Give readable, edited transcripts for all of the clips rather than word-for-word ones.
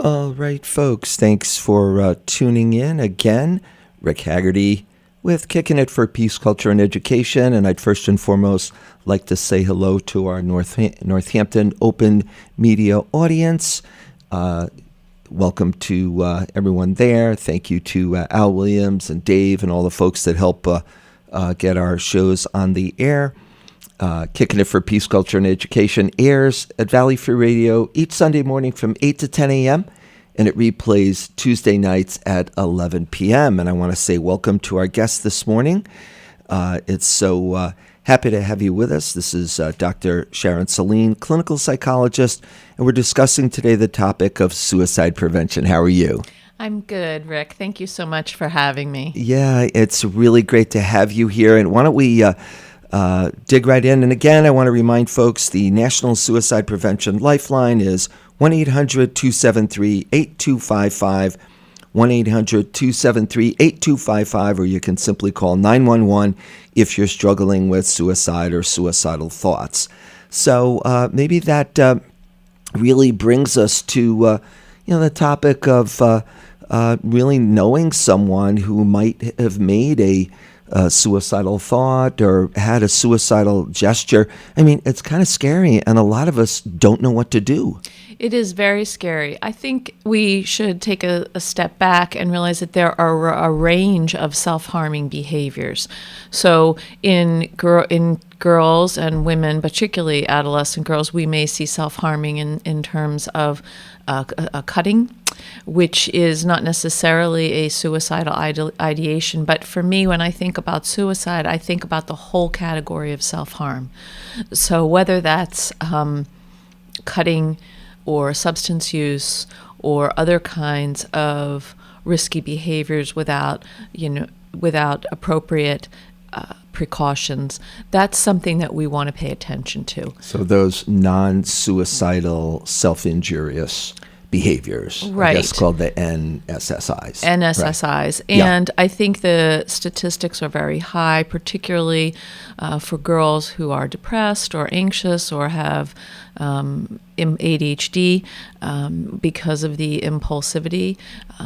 All right, folks, thanks for tuning in again. Rick Haggerty with Kicking It for Peace, Culture, and Education. And I'd first and foremost like to say hello to our Northampton Open Media audience. Welcome to everyone there. Thank you to Al Williams and Dave and all the folks that help get our shows on the air. Kicking It for Peace, Culture, and Education airs at Valley Free Radio each Sunday morning from 8 to 10 a.m., and it replays Tuesday nights at 11 p.m. And I want to say welcome to our guest this morning. It's so happy to have you with us. This is Dr. Sharon Saline, clinical psychologist, and we're discussing today the topic of suicide prevention. How are you? I'm good, Rick. Thank you so much for having me. Yeah, it's really great to have you here. And why don't we dig right in. And again, I want to remind folks the National Suicide Prevention Lifeline is 1-800-273-8255, 1-800-273-8255, or you can simply call 911 if you're struggling with suicide or suicidal thoughts. So maybe that really brings us to the topic of really knowing someone who might have made a suicidal thought or had a suicidal gesture. I mean, it's kind of scary, and a lot of us don't know what to do. It is very scary. I think we should take a step back and realize that there are a range of self-harming behaviors. So in girls and women, particularly adolescent girls, we may see self-harming in terms of cutting, which is not necessarily a suicidal ideation. But for me, when I think about suicide, I think about the whole category of self-harm. So whether that's cutting or substance use or other kinds of risky behaviors without appropriate precautions, that's something that we want to pay attention to. So those non-suicidal, self-injurious behaviors. Right. I guess called the NSSIs. NSSIs. Right. And yeah. I think the statistics are very high, particularly for girls who are depressed or anxious or have ADHD because of the impulsivity.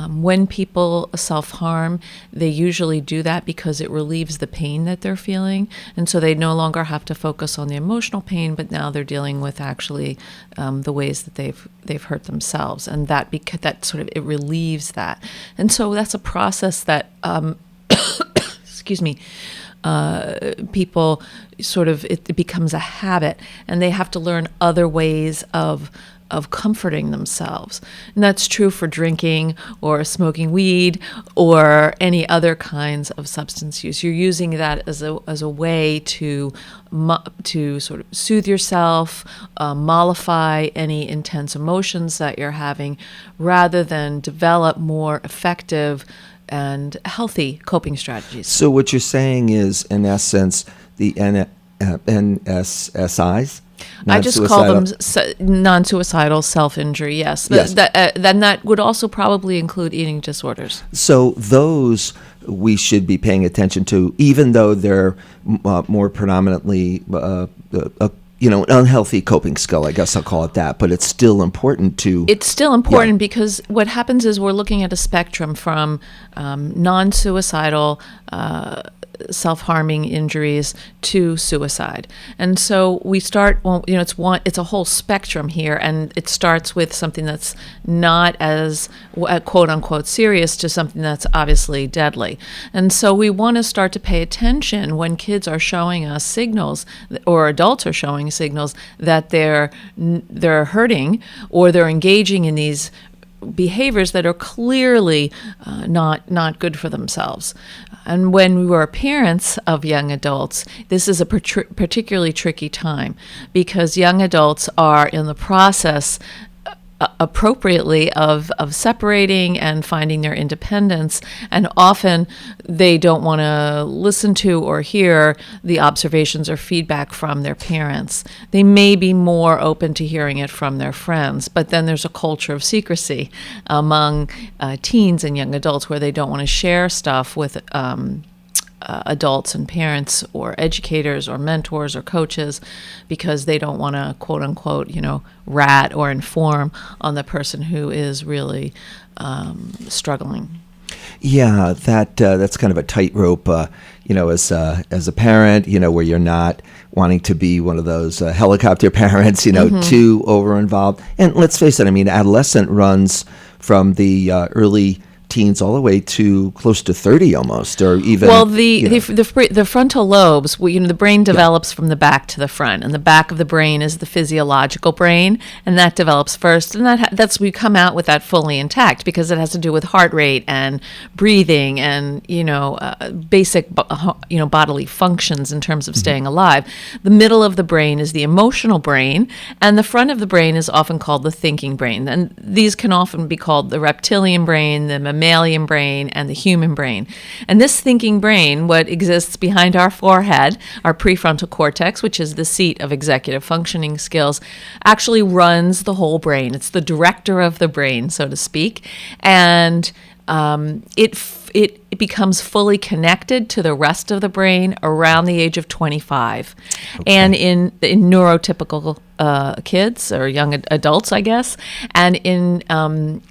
When people self-harm, they usually do that because it relieves the pain that they're feeling. And so they no longer have to focus on the emotional pain, but now they're dealing with actually the ways that they've hurt themselves. And that sort of, it relieves that. And so that's a process that, excuse me, people sort of, it becomes a habit, and they have to learn other ways of comforting themselves. And that's true for drinking or smoking weed or any other kinds of substance use. You're using that as a way to sort of soothe yourself, mollify any intense emotions that you're having, rather than develop more effective and healthy coping strategies. So what you're saying is, in essence, the NSSIs? I just call them non-suicidal self-injury, yes. Yes. Then that would also probably include eating disorders. So those we should be paying attention to, even though they're more predominantly an unhealthy coping skill, I guess I'll call it that, but it's still important to... It's still important because what happens is we're looking at a spectrum from non-suicidal self-harming injuries to suicide. And so we start, it's a whole spectrum here, and it starts with something that's not as quote unquote serious to something that's obviously deadly. And so we want to start to pay attention when kids are showing us signals, or adults are showing signals that they're hurting or they're engaging in these behaviors that are clearly not good for themselves. And when we were parents of young adults, this is a particularly tricky time, because young adults are in the process appropriately of separating and finding their independence, and often they don't want to listen to or hear the observations or feedback from their parents. They may be more open to hearing it from their friends, but then there's a culture of secrecy among teens and young adults where they don't want to share stuff with adults and parents or educators or mentors or coaches, because they don't want to, quote unquote, rat or inform on the person who is really struggling. Yeah, that's kind of a tightrope, as a parent, where you're not wanting to be one of those helicopter parents, too over involved. And let's face it, I mean, adolescent runs from the early teens all the way to close to 30 almost, or even. Well, the frontal lobes, the brain develops from the back to the front, and the back of the brain is the physiological brain, and that develops first, and that's we come out with that fully intact because it has to do with heart rate and breathing and basic bodily functions in terms of staying alive. The middle of the brain is the emotional brain, and the front of the brain is often called the thinking brain, and these can often be called the reptilian brain, the mammalian brain, and the human brain. And this thinking brain, what exists behind our forehead, our prefrontal cortex, which is the seat of executive functioning skills, actually runs the whole brain. It's the director of the brain, so to speak. And it becomes fully connected to the rest of the brain around the age of 25. Okay. And in neurotypical kids or young adults, I guess, and in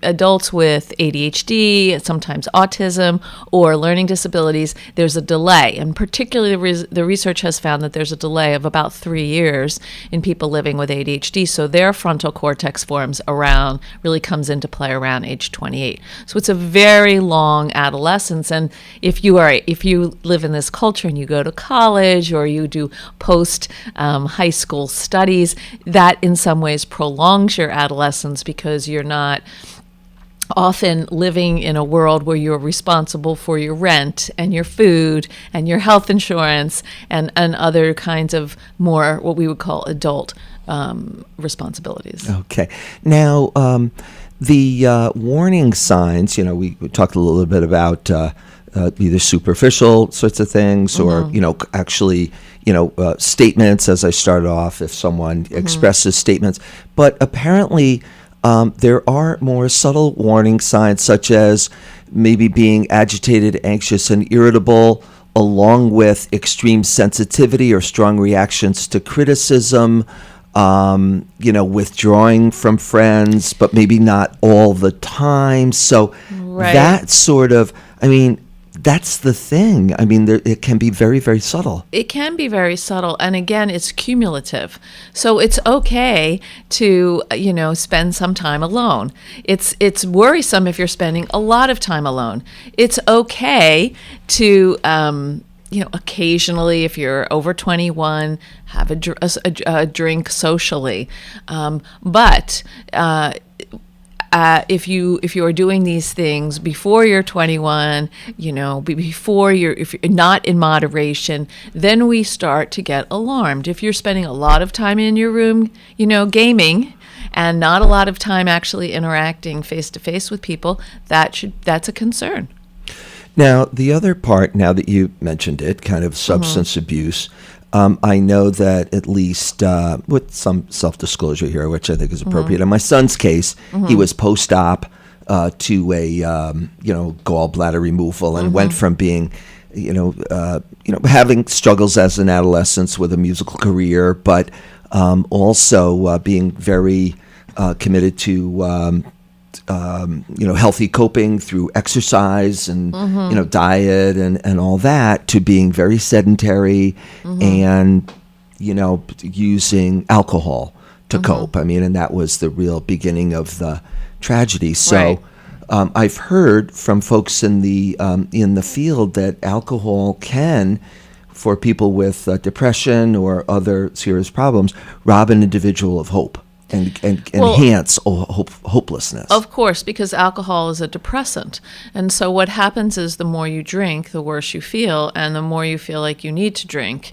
adults with ADHD, sometimes autism, or learning disabilities, there's a delay. And particularly the research has found that there's a delay of about 3 years in people living with ADHD. So their frontal cortex really comes into play around age 28. So it's a very long adolescence. And if you live in this culture and you go to college or you do post high school studies, that in some ways prolongs your adolescence because you're not often living in a world where you're responsible for your rent and your food and your health insurance and other kinds of more what we would call adult responsibilities. Okay. Now, the warning signs, we talked a little bit about either superficial sorts of things or, actually, statements as I started off, if someone expresses statements. But apparently there are more subtle warning signs, such as maybe being agitated, anxious, and irritable, along with extreme sensitivity or strong reactions to criticism, withdrawing from friends, but maybe not all the time. So that sort of, that's the thing. It can be very, very subtle. It can be very subtle. And again, it's cumulative. So it's okay to, spend some time alone. It's worrisome if you're spending a lot of time alone. It's okay to, occasionally, if you're over 21, have a drink socially. But if you are doing these things before you're 21, if you're not in moderation, then we start to get alarmed. If you're spending a lot of time in your room, gaming, and not a lot of time actually interacting face to face with people, that's a concern. Now, the other part, now that you mentioned it, kind of substance abuse, I know that at least with some self-disclosure here, which I think is appropriate. In my son's case, he was post-op to a gallbladder removal and went from being having struggles as an adolescent with a musical career, but also being very committed to healthy coping through exercise and, diet and all that, to being very sedentary and, using alcohol to cope. And that was the real beginning of the tragedy. So I've heard from folks in the field that alcohol can, for people with depression or other serious problems, rob an individual of hope. And enhance hopelessness. Of course, because alcohol is a depressant. And so what happens is the more you drink, the worse you feel, and the more you feel like you need to drink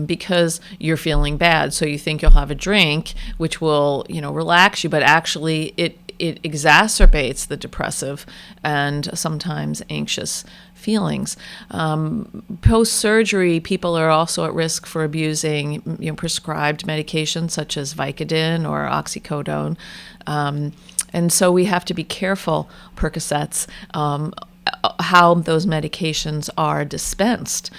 because you're feeling bad. So you think you'll have a drink, which will, relax you, but actually it exacerbates the depressive and sometimes anxious feelings. Post-surgery, people are also at risk for abusing prescribed medications such as Vicodin or oxycodone. And so we have to be careful. Percocets. how those medications are dispensed.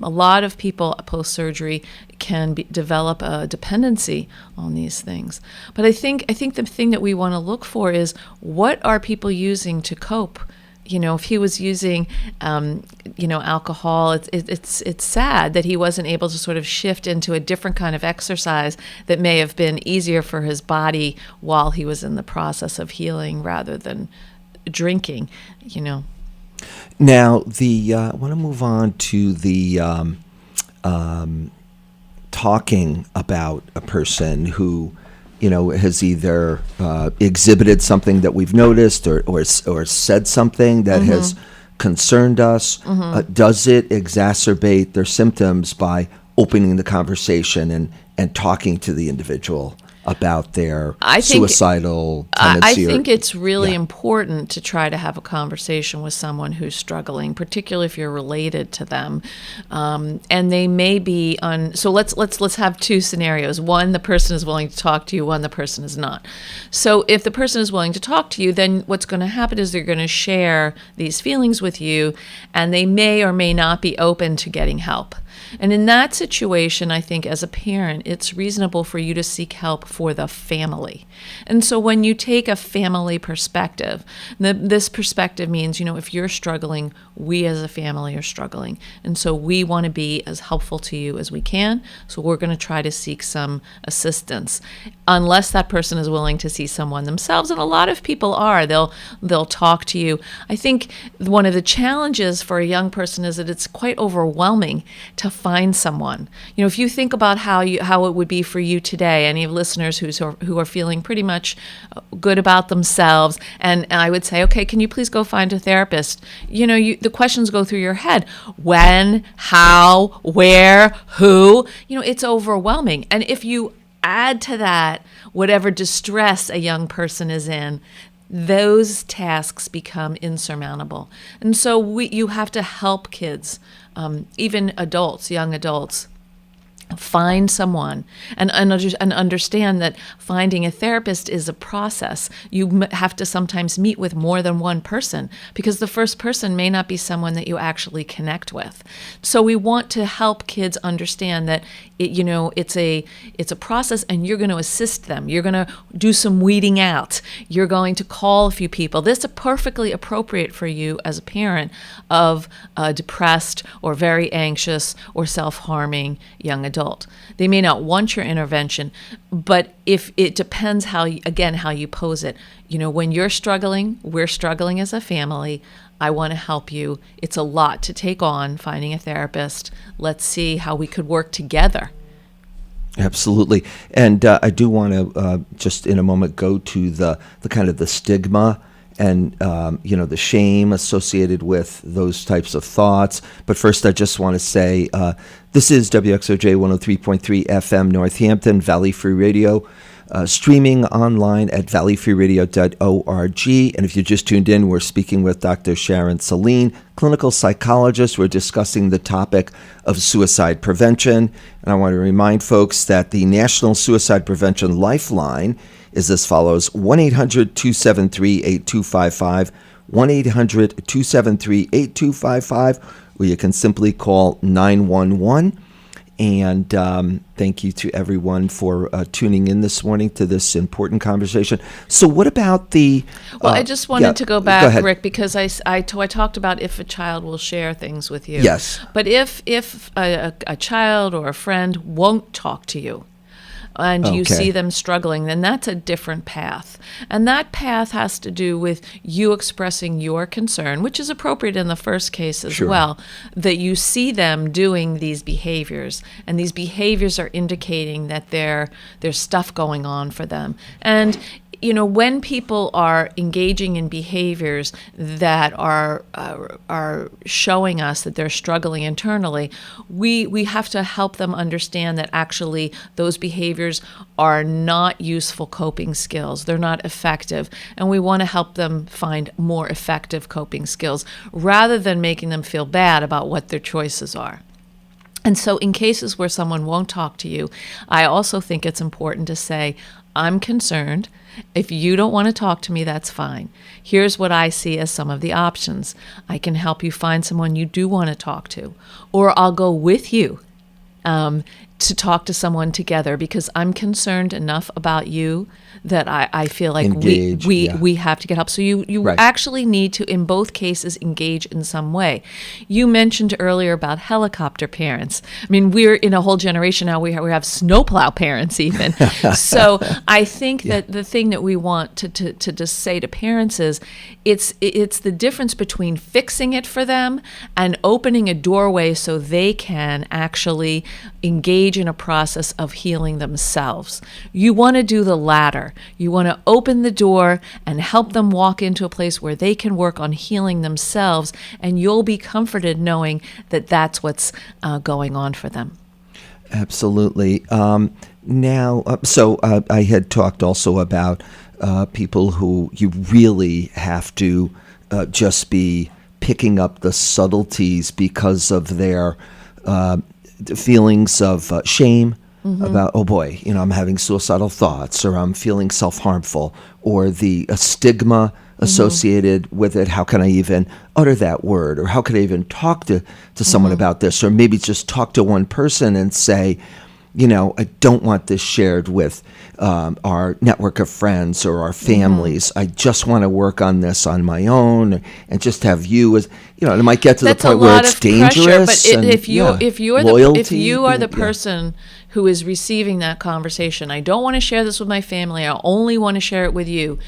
A lot of people post-surgery can develop a dependency on these things. But I think the thing that we want to look for is, what are people using to cope? If he was using, alcohol, it's sad that he wasn't able to sort of shift into a different kind of exercise that may have been easier for his body while he was in the process of healing, rather than drinking. Now, I want to move on to the talking about a person who, has either exhibited something that we've noticed or said something that has concerned us. Does it exacerbate their symptoms by opening the conversation and talking to the individual about their suicidal tendency? I think it's really important to try to have a conversation with someone who's struggling, particularly if you're related to them, and they may be on. So let's have two scenarios. One, the person is willing to talk to you. One, the person is not. So if the person is willing to talk to you, then what's going to happen is they're going to share these feelings with you, and they may or may not be open to getting help. And in that situation, I think as a parent, it's reasonable for you to seek help for the family. And so when you take a family perspective, this perspective means, if you're struggling, we as a family are struggling. And so we want to be as helpful to you as we can. So we're going to try to seek some assistance, unless that person is willing to see someone themselves. And a lot of people are. They'll talk to you. I think one of the challenges for a young person is that it's quite overwhelming to find someone. If you think about how it would be for you today, any of listeners who are feeling pretty much good about themselves, and I would say, okay, can you please go find a therapist? The questions go through your head: when, how, where, who. It's overwhelming. And if you add to that whatever distress a young person is in, those tasks become insurmountable. And so you have to help kids, even adults, young adults, find someone and understand that finding a therapist is a process. You have to sometimes meet with more than one person, because the first person may not be someone that you actually connect with. So we want to help kids understand that it's a process, and you're going to assist them. You're going to do some weeding out. You're going to call a few people. This is perfectly appropriate for you as a parent of a depressed or very anxious or self-harming young adult. They may not want your intervention, but if it depends how you pose it. When you're struggling, we're struggling as a family. I want to help you. It's a lot to take on, finding a therapist. Let's see how we could work together. Absolutely. And I do want to just in a moment go to the kind of the stigma and the shame associated with those types of thoughts. But first, I just want to say this is WXOJ 103.3 FM Northampton, Valley Free Radio, streaming online at valleyfreeradio.org. And if you just tuned in, we're speaking with Dr. Sharon Saline, clinical psychologist. We're discussing the topic of suicide prevention. And I want to remind folks that the National Suicide Prevention Lifeline is as follows: 1-800-273-8255, 1-800-273-8255, or you can simply call 911. And thank you to everyone for tuning in this morning to this important conversation. So what about the... Well, I just wanted to go back, Rick, because I talked about if a child will share things with you. Yes. But if a child or a friend won't talk to you, and you see them struggling, then that's a different path. And that path has to do with you expressing your concern, which is appropriate in the first case as well, that you see them doing these behaviors, and these behaviors are indicating that there's stuff going on for them. And when people are engaging in behaviors that are showing us that they're struggling internally, we have to help them understand that actually those behaviors are not useful coping skills. They're not effective. And we want to help them find more effective coping skills rather than making them feel bad about what their choices are. And so in cases where someone won't talk to you, I also think it's important to say, I'm concerned. If you don't want to talk to me, that's fine. Here's what I see as some of the options. I can help you find someone you do want to talk to, or I'll go with you to talk to someone together, because I'm concerned enough about you that I feel like Engage, yeah. we have to get help. So you Right. actually need to, in both cases, engage in some way. You mentioned earlier about helicopter parents. I mean, we're in a whole generation now. We have snowplow parents even. So I think that the thing that we want to just say to parents is, it's the difference between fixing it for them and opening a doorway so they can actually engage in a process of healing themselves. You want to do the latter. You want to open the door and help them walk into a place where they can work on healing themselves, and you'll be comforted knowing that that's what's going on for them. Absolutely. I had talked also about people who you really have to just be picking up the subtleties because of their feelings of shame about, oh boy, I'm having suicidal thoughts, or I'm feeling self-harmful, or the stigma associated with it. How can I even utter that word? Or how could I even talk to someone about this? Or maybe just talk to one person and say, I don't want this shared with our network of friends or our families. I just want to work on this on my own, and just have you as, it might get to That's the point a lot where it's of dangerous. pressure, but and, if you are the yeah. person who is receiving that conversation, I don't want to share this with my family. I only want to share it with you.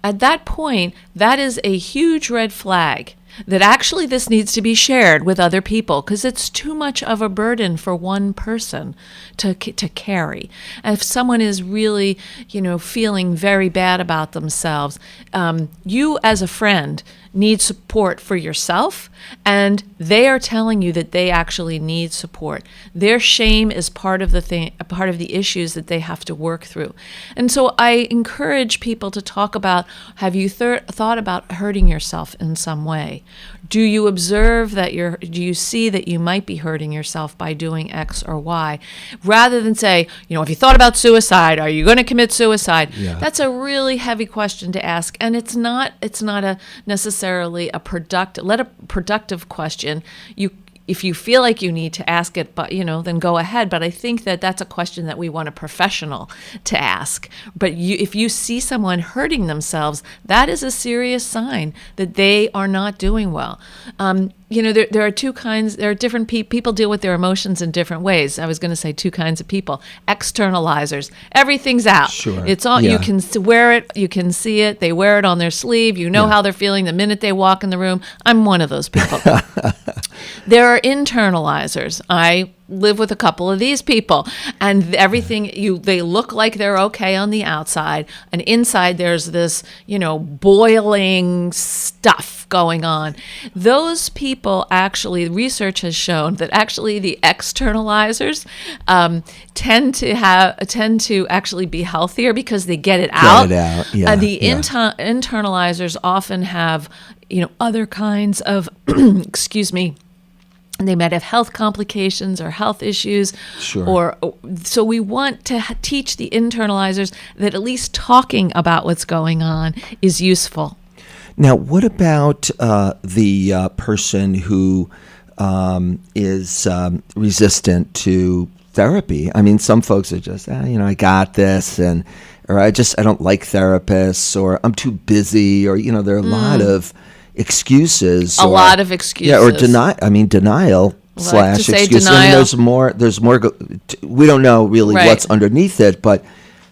At that point, that is a huge red flag that actually this needs to be shared with other people, because it's too much of a burden for one person to carry. And if someone is really, feeling very bad about themselves, you as a friend need support for yourself, and they are telling you that they actually need support. Their shame is part of the issues that they have to work through. And so I encourage people to talk about, have you thought about hurting yourself in some way? Do you observe that do you see that you might be hurting yourself by doing X or Y? Rather than say, have you thought about suicide? Are you going to commit suicide? Yeah. That's a really heavy question to ask. And it's not necessarily a productive question. If you feel like you need to ask it, but then go ahead. But I think that that's a question that we want a professional to ask. But if you see someone hurting themselves, that is a serious sign that they are not doing well. There are two kinds. There are different people deal with their emotions in different ways. I was going to say two kinds of people. Externalizers. Everything's out. Sure. It's on. Yeah. You can wear it. You can see it. They wear it on their sleeve. You know how they're feeling the minute they walk in the room. I'm one of those people. There are internalizers. I live with a couple of these people, and they look like they're okay on the outside, and inside there's this boiling stuff going on. Those people, actually, research has shown that actually the externalizers tend to actually be healthier because they get it out. Get it out. Yeah. Internalizers often have other kinds of excuse me. They might have health complications or health issues. Sure. So we want to teach the internalizers that at least talking about what's going on is useful. Now, what about the person who is resistant to therapy? I mean, some folks are just, I got this, or I don't like therapists, or I'm too busy, or there are a lot of excuses. A lot of excuses. Yeah, or denial Like to say excuse. denial. And there's more. We don't know really Right. what's underneath it, but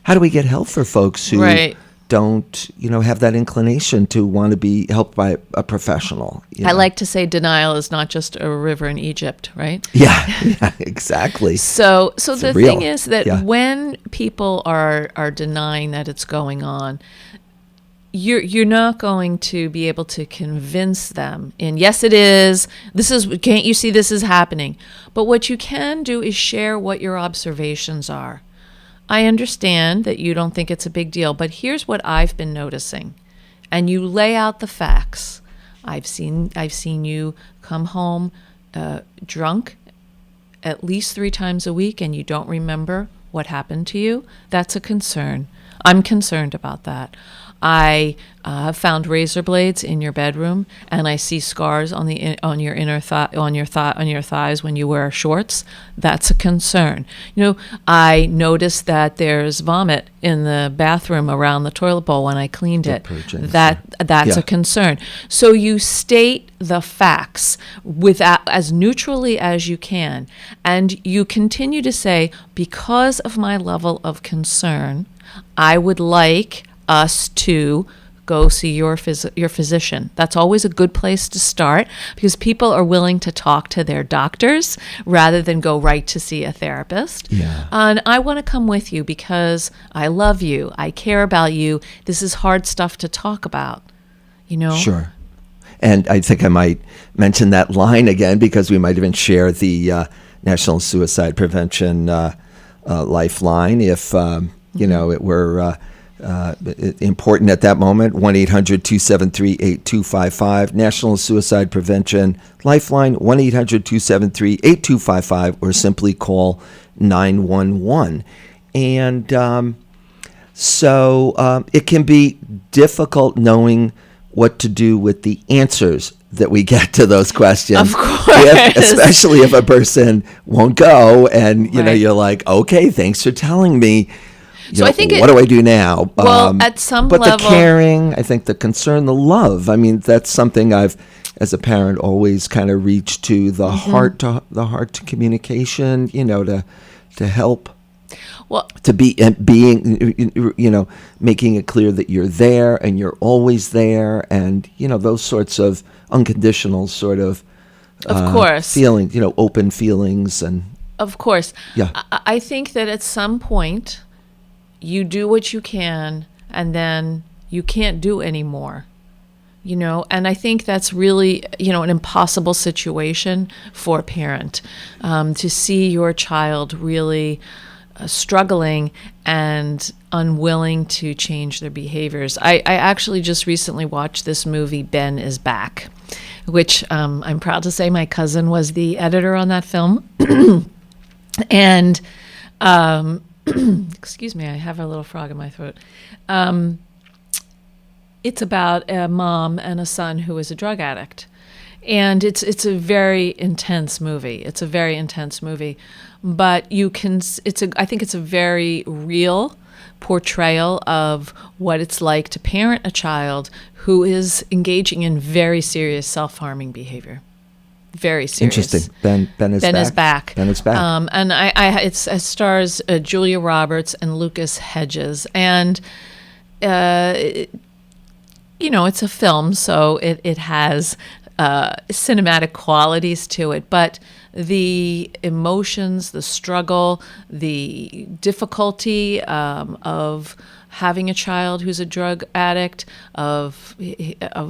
how do we get help for folks who Right. don't, have that inclination to want to be helped by a professional? I like to say denial is not just a river in Egypt, right? Yeah, exactly. So the real. thing is that Yeah. when people are denying that it's going on, you're not going to be able to convince them yes, it is. Can't you see this is happening? But what you can do is share what your observations are. I understand that you don't think it's a big deal, but here's what I've been noticing. And you lay out the facts. I've seen you come home drunk at least 3 times a week and you don't remember what happened to you, that's a concern. I'm concerned about that. I have found razor blades in your bedroom, and I see scars on your thighs when you wear shorts. That's a concern. I noticed that there's vomit in the bathroom around the toilet bowl when I cleaned it. That's a concern. So you state the facts as neutrally as you can, and you continue to say, because of my level of concern, I would like us to go see your physician. That's always a good place to start, because people are willing to talk to their doctors rather than go right to see a therapist. Yeah. And I want to come with you because I love you. I care about you. This is hard stuff to talk about, Sure. And I think I might mention that line again, because we might even share the National Suicide Prevention Lifeline if, it were important at that moment. 1-800-273-8255, National Suicide Prevention Lifeline, 1-800-273-8255, or simply call 911. And so it can be difficult knowing what to do with the answers that we get to those questions. Of course. Especially if a person won't go and, Right. You're like, okay, thanks for telling me. So I think what do I do now? Well, at some but level, the caring, I think the concern, the love. I mean, that's something I've, as a parent, always kind of reached to the heart to communication. To help. well, To being, making it clear that you're there and you're always there, and those sorts of unconditional sort of course, feelings, open feelings, and of course, Yeah. I think that at some point, you do what you can, and then you can't do anymore. And I think that's really, an impossible situation for a parent, to see your child really struggling and unwilling to change their behaviors. I actually just recently watched this movie, Ben is Back, which I'm proud to say my cousin was the editor on that film. And excuse me, I have a little frog in my throat. It's about a mom and a son who is a drug addict. And it's a very intense movie. But I think it's a very real portrayal of what it's like to parent a child who is engaging in very serious self-harming behavior. Very serious. Interesting. Ben is back. Ben is back. And it stars Julia Roberts and Lucas Hedges, and it's a film, so it has cinematic qualities to it, but the emotions, the struggle, the difficulty of having a child who's a drug addict, of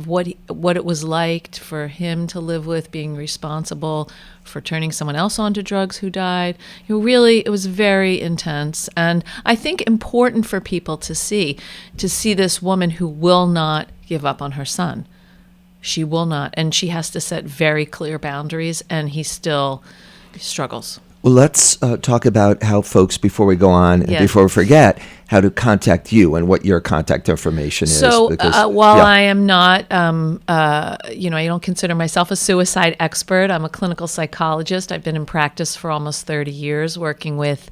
what it was like for him to live with, being responsible for turning someone else onto drugs who died. Really, it was very intense, and I think important for people to see this woman who will not give up on her son. She will not, and she has to set very clear boundaries, and he still struggles. Well, let's talk about how folks, before we go on, and Yes. before we forget, how to contact you and what your contact information is. So because, while I am not, I don't consider myself a suicide expert. I'm a clinical psychologist. I've been in practice for almost 30 years working with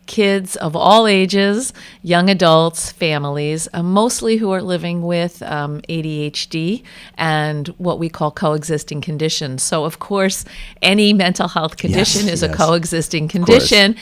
kids of all ages, young adults, families, mostly who are living with ADHD and what we call coexisting conditions. So, of course, any mental health condition is a coexisting condition,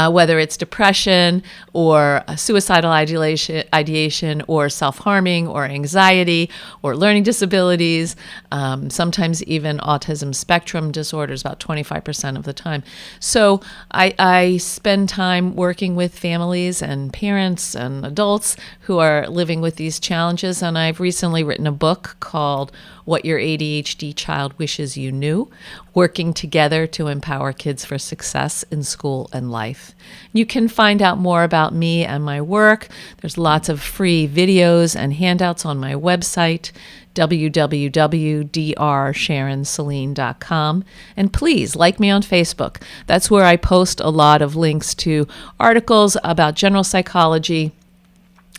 whether it's depression or suicidal ideation or self-harming or anxiety or learning disabilities, sometimes even autism spectrum disorders, about 25% of the time. So I spend time working with families and parents and adults who are living with these challenges. And I've recently written a book called What Your ADHD Child Wishes You Knew, working together to empower kids for success in school and life. You can find out more about me and my work. There's lots of free videos and handouts on my website, www.drsharonceline.com. And please like me on Facebook. That's where I post a lot of links to articles about general psychology,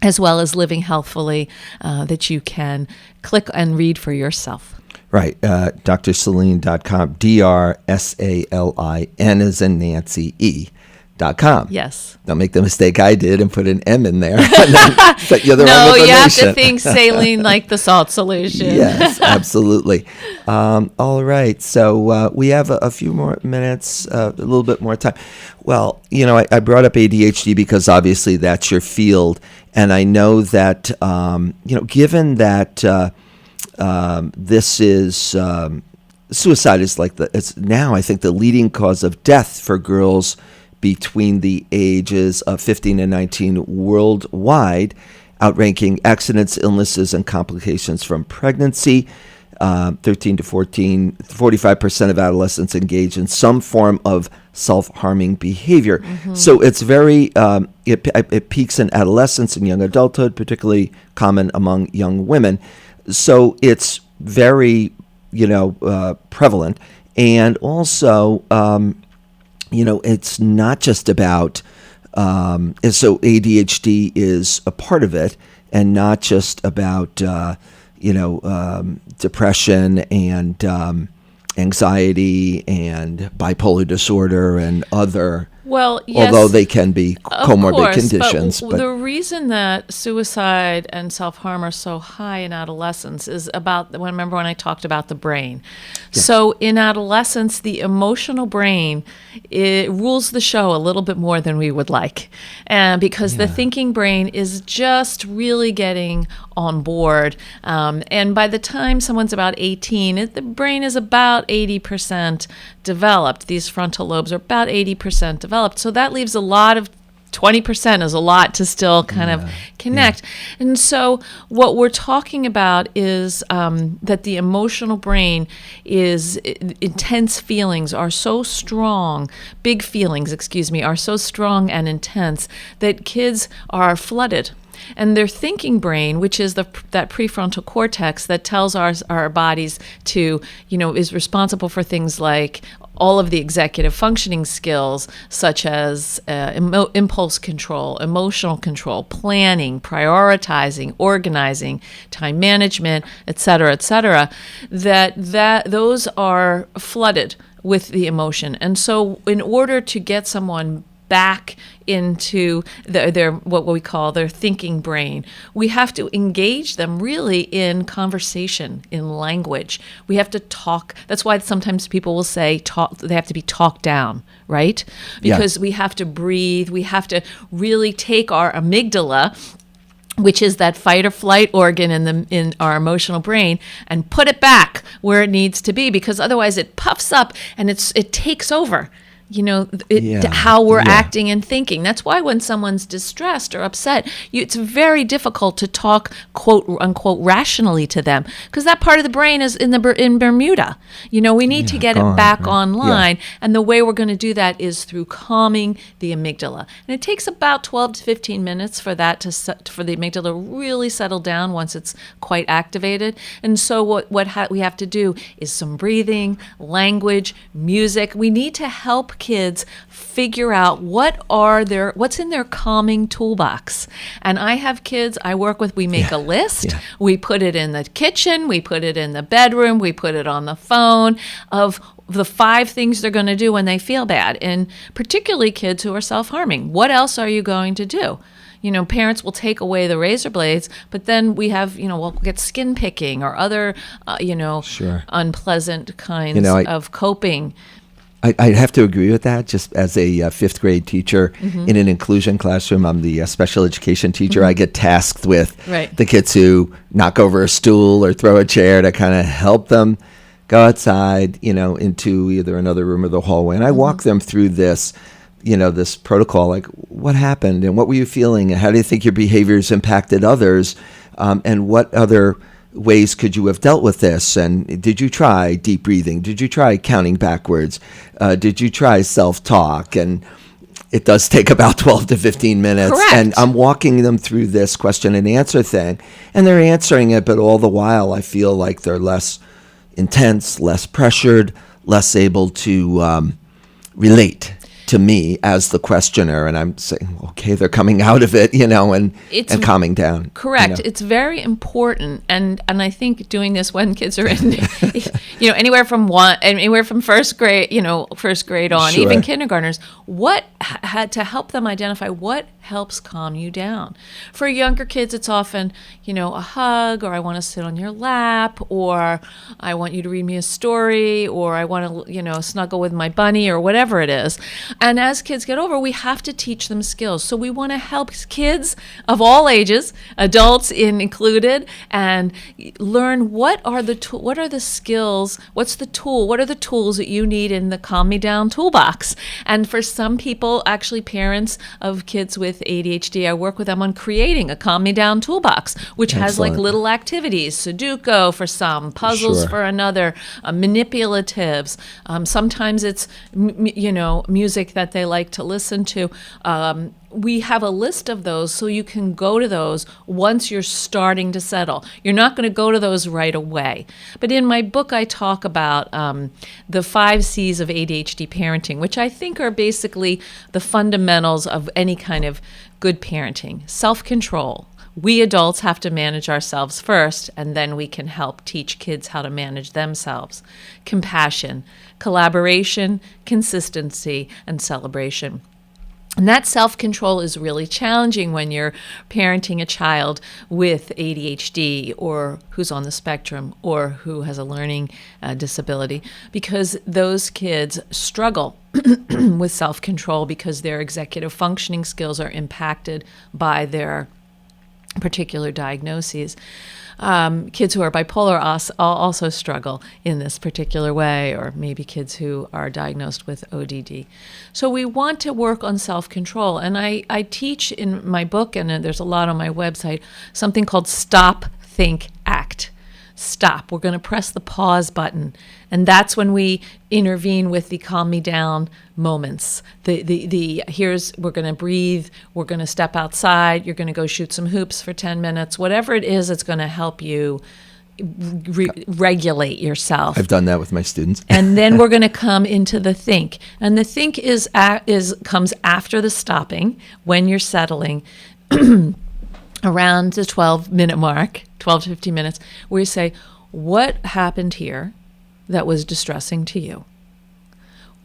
as well as living healthfully, that you can click and read for yourself. Right. drsaline.com, DRSALIN as in Nancy E.com. Yes. Don't make the mistake I did and put an M in there. And then set you the No, wrong you have to information. think saline like the salt solution. Yes, absolutely. All right. So we have a few more minutes, a little bit more time. Well, I brought up ADHD because obviously that's your field. And I know that, given that this is suicide is it's now, I think, the leading cause of death for girls between the ages of 15 and 19 worldwide, outranking accidents, illnesses, and complications from pregnancy. 13 to 14, 45% of adolescents engage in some form of self-harming behavior. Mm-hmm. So it's very, it peaks in adolescence and young adulthood, particularly common among young women. So it's very, prevalent. And also, it's not just about, so ADHD is a part of it and not just about, depression and anxiety and bipolar disorder and other. Well, yes, although they can be comorbid conditions. But the reason that suicide and self-harm are so high in adolescence is remember when I talked about the brain. Yes. So in adolescence, the emotional brain, it rules the show a little bit more than we would like. And because the thinking brain is just really getting on board. And by the time someone's about 18, the brain is about 80% developed. These frontal lobes are about 80% developed. So that leaves a lot of 20% is a lot to still kind of connect. Yeah. And so what we're talking about is that the emotional brain is intense feelings are so strong, big feelings, are so strong and intense that kids are flooded. And their thinking brain, which is that prefrontal cortex that tells our bodies to, is responsible for things like all of the executive functioning skills, such as impulse control, emotional control, planning, prioritizing, organizing, time management, et cetera, that those are flooded with the emotion. And so in order to get someone back into their what we call their thinking brain, we have to engage them really in conversation, in language. We have to talk. That's why sometimes people will say they have to be talked down, right? Because we have to breathe. We have to really take our amygdala, which is that fight or flight organ in our emotional brain, and put it back where it needs to be, because otherwise it puffs up and it takes over. How we're acting and thinking. That's why when someone's distressed or upset, it's very difficult to talk, quote unquote, rationally to them, because that part of the brain is in Bermuda. We need to get it back online, and the way we're going to do that is through calming the amygdala. And it takes about 12 to 15 minutes for that for the amygdala to really settle down once it's quite activated. And so what we have to do is some breathing, language, music. We need to help kids figure out what's in their calming toolbox. And I have kids I work with, we make a list, we put it in the kitchen, we put it in the bedroom, we put it on the phone of the 5 things they're going to do when they feel bad. And particularly kids who are self-harming. What else are you going to do? Parents will take away the razor blades, but then we have, we'll get skin picking or other, unpleasant kinds of coping. I have to agree with that. Just as a 5th grade teacher in an inclusion classroom, I'm the special education teacher. I get tasked with the kids who knock over a stool or throw a chair to kind of help them go outside, into either another room or the hallway. And I walk them through this, this protocol, like what happened and what were you feeling and how do you think your behaviors impacted others, and what other ways could you have dealt with this? And did you try deep breathing? Did you try counting backwards? Did you try self-talk? And it does take about 12 to 15 minutes. Correct. And I'm walking them through this question and answer thing, and they're answering it, but all the while I feel like they're less intense, less pressured, less able to relate to me as the questioner. And I'm saying, okay, they're coming out of it, and calming down. Correct. It's very important, and I think doing this when kids are in, anywhere from first grade on, Sure. even kindergartners, what had to help them identify what helps calm you down. For younger kids, it's often, a hug, or I want to sit on your lap, or I want you to read me a story, or I want to, snuggle with my bunny, or whatever it is. And as kids get older, we have to teach them skills. So we want to help kids of all ages, adults included, and learn what are the skills, what are the tools that you need in the Calm Me Down toolbox. And for some people, actually parents of kids with ADHD, I work with them on creating a Calm Me Down toolbox, which has like Excellent. little activities, Sudoku for some, puzzles Sure. for another, manipulatives. Sometimes it's, music that they like to listen to. We have a list of those, so you can go to those once you're starting to settle. You're not going to go to those right away. But in my book, I talk about the 5 C's of ADHD parenting, which I think are basically the fundamentals of any kind of good parenting. Self-control. We adults have to manage ourselves first, and then we can help teach kids how to manage themselves. Compassion, collaboration, consistency, and celebration. And that self-control is really challenging when you're parenting a child with ADHD, or who's on the spectrum, or who has a learning disability, because those kids struggle with self-control because their executive functioning skills are impacted by their particular diagnoses. Kids who are bipolar also struggle in this particular way, or maybe kids who are diagnosed with ODD. So we want to work on self-control. And I teach in my book, and there's a lot on my website, something called Stop, Think, Act. Stop. We're going to press the pause button. And that's when we intervene with the calm me down moments. We're going to breathe, we're going to step outside, you're going to go shoot some hoops for 10 minutes, whatever it is, it's going to help you regulate yourself. I've done that with my students. And then we're going to come into the think. And the think comes after the stopping, when you're settling, around the 12-minute mark, 12 to 15 minutes, where you say, what happened here that was distressing to you?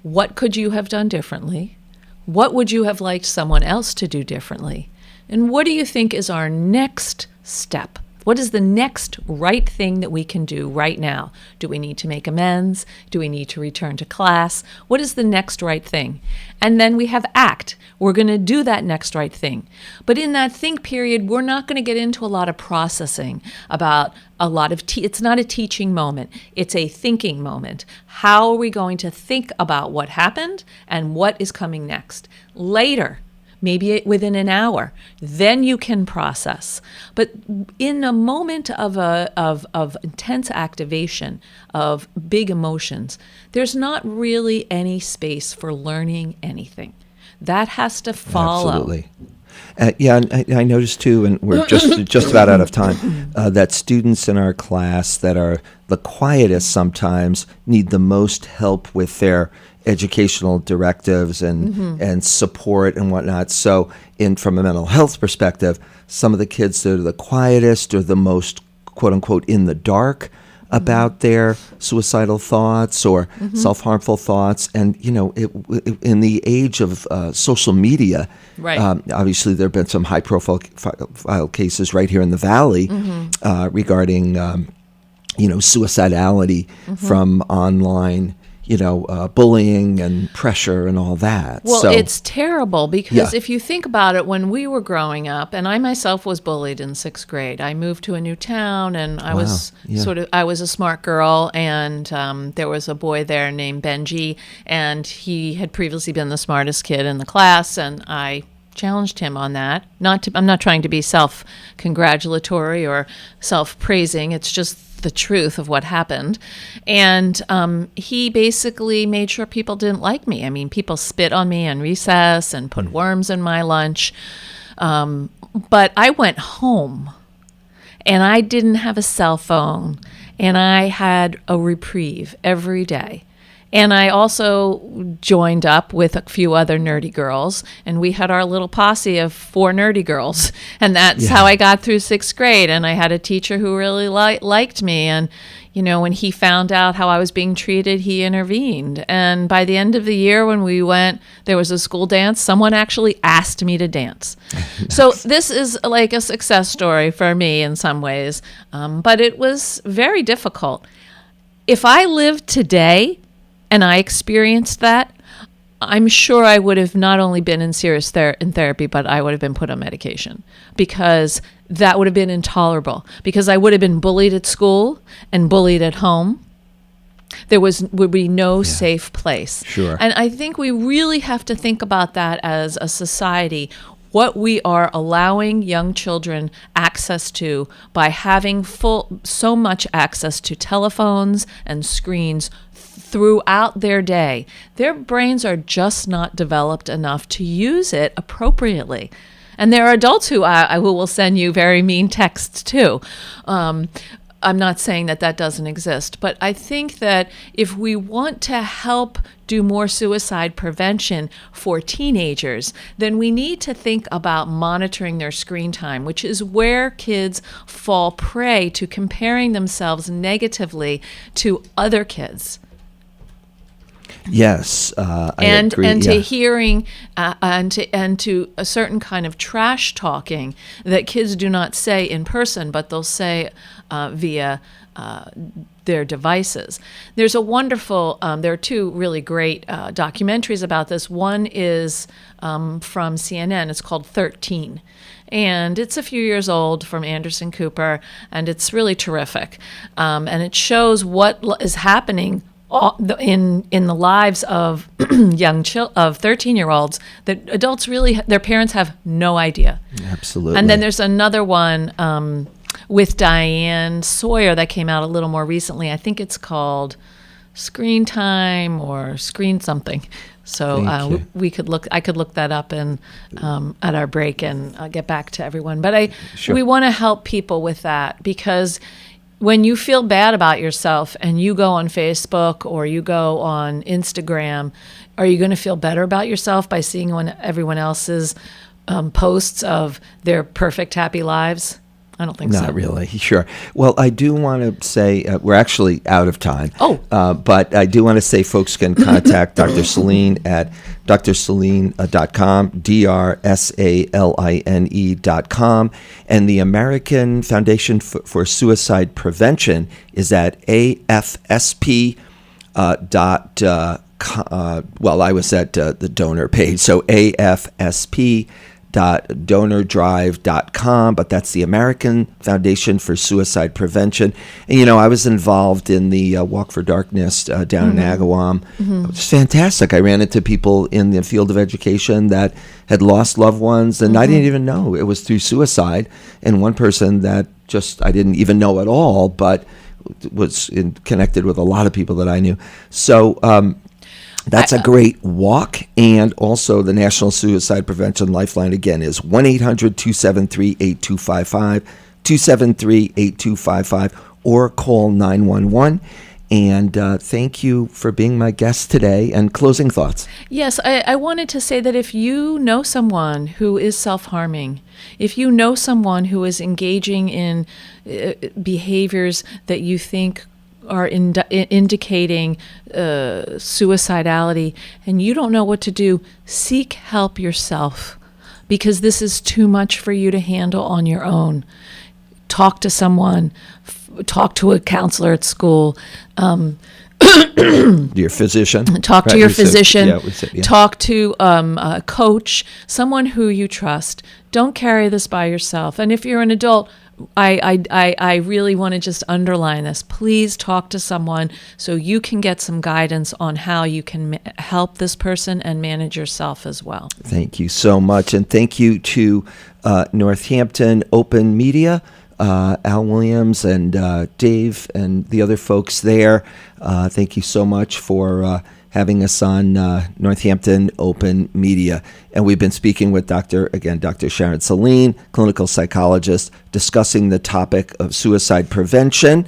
What could you have done differently? What would you have liked someone else to do differently? And what do you think is our next step? What is the next right thing that we can do right now? Do we need to make amends? Do we need to return to class? What is the next right thing? And then we have act. We're going to do that next right thing. But in that think period, we're not going to get into a lot of processing about a lot of it's not a teaching moment. It's a thinking moment. How are we going to think about what happened and what is coming next? Later, maybe within an hour, then you can process. But in a moment of intense activation, of big emotions, there's not really any space for learning anything. That has to follow. Absolutely. And I noticed too, and we're just about out of time, that students in our class that are the quietest sometimes need the most help with their educational directives and support and whatnot. So from a mental health perspective, some of the kids that are the quietest or the most, quote unquote, in the dark about their suicidal thoughts or self-harmful thoughts. And, in the age of social media, right. Obviously there have been some high-profile cases right here in the Valley regarding, suicidality from online bullying and pressure and all that. Well, so, it's terrible because Yeah. if you think about it, when we were growing up, and I myself was bullied in 6th grade, I moved to a new town, and I was I was a smart girl, and there was a boy there named Benji, and he had previously been the smartest kid in the class, and I challenged him on that. I'm not trying to be self-congratulatory or self-praising. It's just the truth of what happened. And he basically made sure people didn't like me. I mean, people spit on me in recess and put worms in my lunch. But I went home, and I didn't have a cell phone, and I had a reprieve every day. And I also joined up with a few other nerdy girls, and we had our little posse of 4 nerdy girls. And that's how I got through 6th grade. And I had a teacher who really liked me. And, you know, when he found out how I was being treated, he intervened. And by the end of the year, when we went, there was a school dance. Someone actually asked me to dance. Nice. So this is like a success story for me in some ways. But it was very difficult. If I lived today, and I experienced that, I'm sure I would have not only been in serious therapy, but I would have been put on medication, because that would have been intolerable, because I would have been bullied at school and bullied at home. There would be no safe place. Sure. And I think we really have to think about that as a society, what we are allowing young children access to by having so much access to telephones and screens throughout their day. Their brains are just not developed enough to use it appropriately. And there are adults who will send you very mean texts too. I'm not saying that doesn't exist, but I think that if we want to help do more suicide prevention for teenagers, then we need to think about monitoring their screen time, which is where kids fall prey to comparing themselves negatively to other kids. Yes, I agree. And to hearing and to a certain kind of trash talking that kids do not say in person, but they'll say via their devices. There's a wonderful. There are 2 really great documentaries about this. One is from CNN. It's called 13. And it's a few years old, from Anderson Cooper, and it's really terrific. And it shows what is happening in the lives of young 13-year-olds that adults their parents have no idea. Absolutely. And then there's another one with Diane Sawyer that came out a little more recently. I think it's called Screen Time or Screen something. So I could look that up and at our break and get back to everyone. But we want to help people with that, because when you feel bad about yourself and you go on Facebook or you go on Instagram, are you going to feel better about yourself by seeing everyone else's posts of their perfect, happy lives? I don't think so. Not really. Sure. Well, I do want to say we're actually out of time. But I do want to say folks can contact Dr. Saline at drsaline.com, drsaline.com, and the American Foundation for Suicide Prevention is at afsp. Well, I was at the donor page, so afsp.donordrive.com, but that's the American Foundation for Suicide Prevention. And, you know, I was involved in the Walk for Darkness down in Agawam. It was fantastic. I ran into people in the field of education that had lost loved ones, and I didn't even know it was through suicide. And one person that I didn't even know at all, but was connected with a lot of people that I knew. So, that's a great walk. And also the National Suicide Prevention Lifeline, again, is 1-800-273-8255, 273-8255, or call 911. And thank you for being my guest today. And closing thoughts. Yes, I wanted to say that if you know someone who is self-harming, if you know someone who is engaging in behaviors that you think are indicating suicidality, and you don't know what to do, seek help yourself, because this is too much for you to handle on your own. Talk to someone, talk to a counselor at school. Your physician. Talk to your physician. Talk to a coach, someone who you trust. Don't carry this by yourself. And if you're an adult, I really want to just underline this. Please talk to someone so you can get some guidance on how you can help this person and manage yourself as well. Thank you so much. And thank you to Northampton Open Media, Al Williams and Dave and the other folks there. Thank you so much for having us on Northampton Open Media. And we've been speaking with Dr. Sharon Saline, clinical psychologist, discussing the topic of suicide prevention.